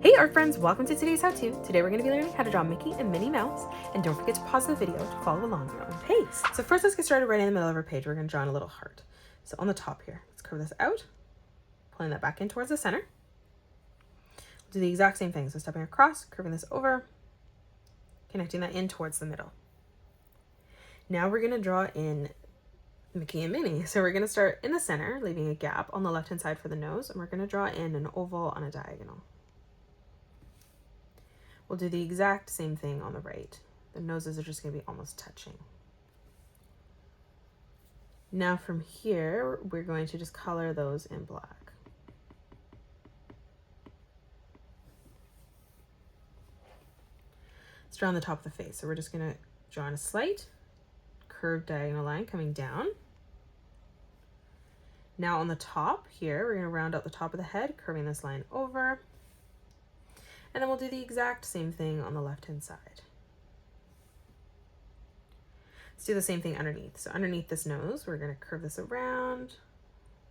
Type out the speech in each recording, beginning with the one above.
Hey art friends, welcome to today's how-to. Today we're going to be learning how to draw Mickey and Minnie Mouse, and don't forget to pause the video to follow along at your own pace. So first let's get started right in the middle of our page. We're going to draw in a little heart. So on the top here, let's curve this out, pulling that back in towards the center. We'll do the exact same thing. So stepping across, curving this over, connecting that in towards the middle. Now we're going to draw in Mickey and Minnie. So we're going to start in the center, leaving a gap on the left-hand side for the nose, and we're going to draw in an oval on a diagonal. We'll do the exact same thing on the right. The noses are just going to be almost touching. Now from here, we're going to just color those in black. Let's draw on the top of the face. So we're just going to draw in a slight curved diagonal line coming down. Now on the top here, we're going to round out the top of the head, curving this line over. And then we'll do the exact same thing on the left-hand side. Let's do the same thing underneath. So underneath this nose, we're going to curve this around,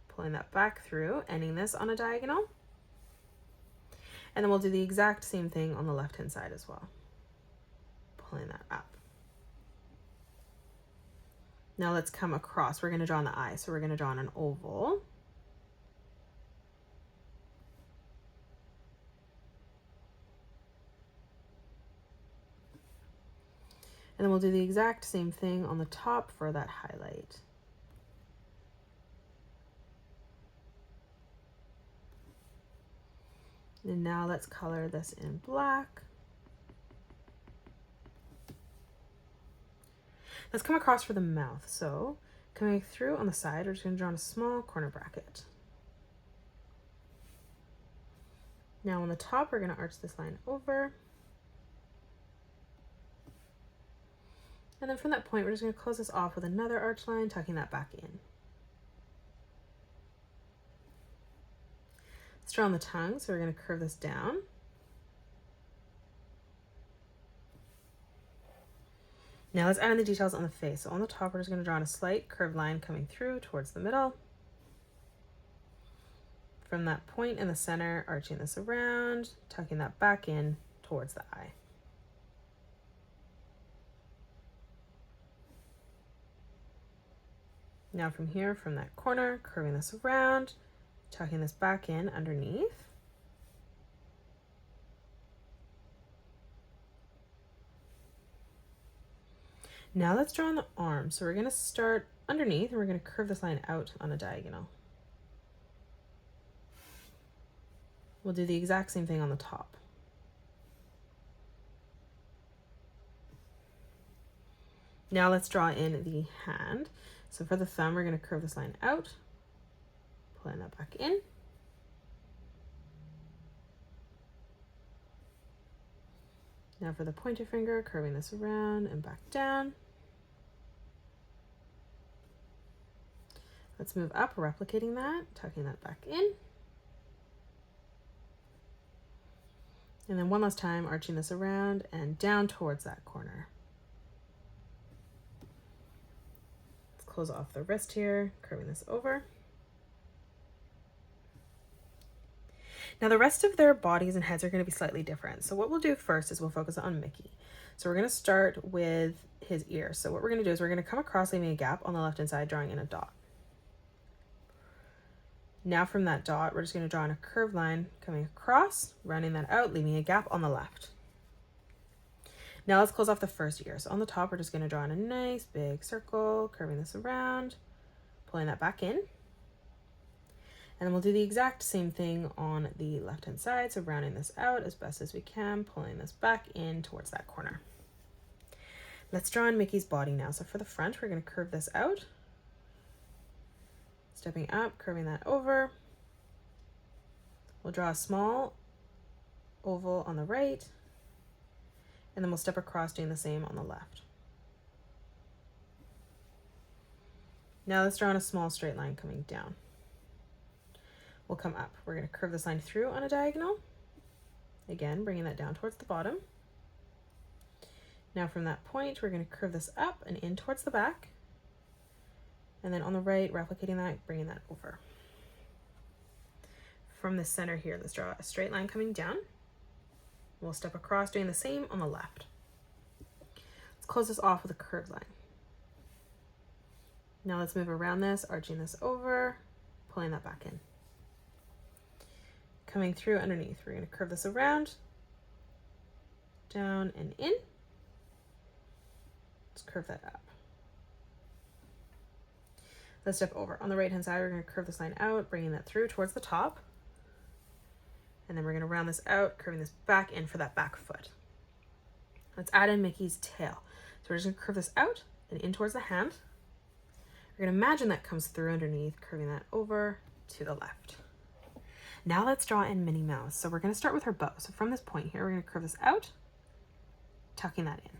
pulling that back through, ending this on a diagonal. And then we'll do the exact same thing on the left-hand side as well, pulling that up. Now let's come across. We're going to draw on the eye. So we're going to draw on an oval. And then we'll do the exact same thing on the top for that highlight. And now let's color this in black. Let's come across for the mouth. So coming through on the side, we're just going to draw in a small corner bracket. Now on the top, we're going to arch this line over. And then from that point, we're just going to close this off with another arch line, tucking that back in. Let's draw on the tongue, so we're going to curve this down. Now let's add in the details on the face. So on the top, we're just going to draw in a slight curved line coming through towards the middle. From that point in the center, arching this around, tucking that back in towards the eye. Now from here, from that corner, curving this around, tucking this back in underneath. Now let's draw on the arm. So we're going to start underneath and we're going to curve this line out on a diagonal. We'll do the exact same thing on the top. Now let's draw in the hand. So for the thumb, we're going to curve this line out, pulling that back in. Now for the pointer finger, curving this around and back down. Let's move up, replicating that, tucking that back in. And then one last time, arching this around and down towards that corner. Close off the wrist here, curving this over. Now the rest of their bodies and heads are going to be slightly different. So what we'll do first is we'll focus on Mickey. So we're going to start with his ear. So what we're going to do is we're going to come across, leaving a gap on the left-hand side, drawing in a dot. Now from that dot, we're just going to draw in a curved line coming across, rounding that out, leaving a gap on the left. Now let's close off the first ear. So on the top, we're just going to draw in a nice big circle, curving this around, pulling that back in. And then we'll do the exact same thing on the left-hand side. So rounding this out as best as we can, pulling this back in towards that corner. Let's draw in Mickey's body now. So for the front, we're going to curve this out, stepping up, curving that over. We'll draw a small oval on the right. And then we'll step across, doing the same on the left. Now let's draw on a small straight line coming down. We'll come up. We're going to curve this line through on a diagonal. Again, bringing that down towards the bottom. Now from that point, we're going to curve this up and in towards the back. And then on the right, replicating that, bringing that over. From the center here, let's draw a straight line coming down. We'll step across doing the same on the left. Let's close this off with a curved line. Now let's move around this, arching this over, pulling that back in. Coming through underneath, we're going to curve this around, down and in. Let's curve that up. Let's step over. On the right hand side, we're going to curve this line out, bringing that through towards the top. And then we're going to round this out, curving this back in for that back foot. Let's add in Mickey's tail. So we're just going to curve this out and in towards the hand. We're going to imagine that comes through underneath, curving that over to the left. Now let's draw in Minnie Mouse. So we're going to start with her bow. So from this point here, we're going to curve this out, tucking that in.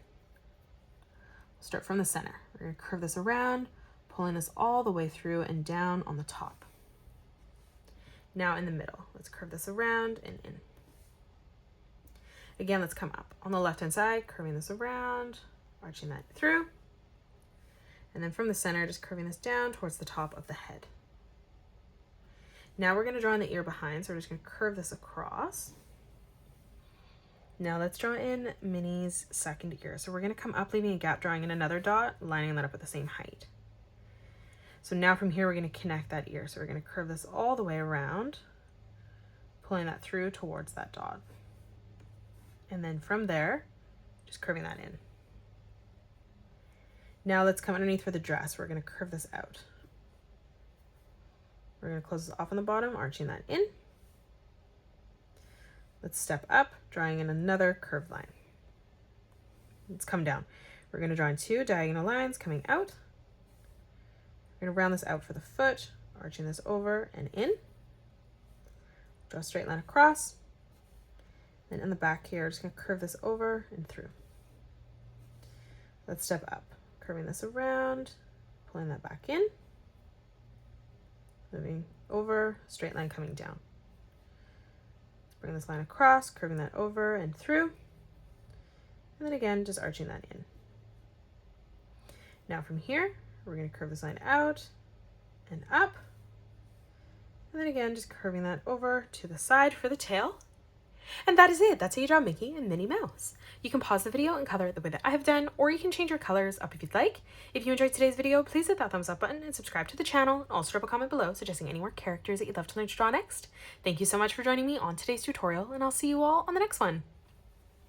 Start from the center. We're going to curve this around, pulling this all the way through and down on the top. Now in the middle, let's curve this around and in. Again, let's come up. On the left-hand side, curving this around, arching that through. And then from the center, just curving this down towards the top of the head. Now we're going to draw in the ear behind, so we're just going to curve this across. Now let's draw in Minnie's second ear. So we're going to come up, leaving a gap, drawing in another dot, lining that up at the same height. So now from here, we're going to connect that ear. So we're going to curve this all the way around, pulling that through towards that dot. And then from there, just curving that in. Now let's come underneath for the dress. We're going to curve this out. We're going to close this off on the bottom, arching that in. Let's step up, drawing in another curved line. Let's come down. We're going to draw in 2 diagonal lines coming out. We're going to round this out for the foot, arching this over and in. Draw a straight line across. And in the back here, we're just going to curve this over and through. Let's step up, curving this around, pulling that back in, moving over, straight line coming down. Let's bring this line across, curving that over and through. And then again, just arching that in. Now from here, we're going to curve this line out and up. And then again, just curving that over to the side for the tail. And that is it. That's how you draw Mickey and Minnie Mouse. You can pause the video and color it the way that I have done, or you can change your colors up if you'd like. If you enjoyed today's video, please hit that thumbs up button and subscribe to the channel. And also drop a comment below suggesting any more characters that you'd love to learn to draw next. Thank you so much for joining me on today's tutorial, and I'll see you all on the next one.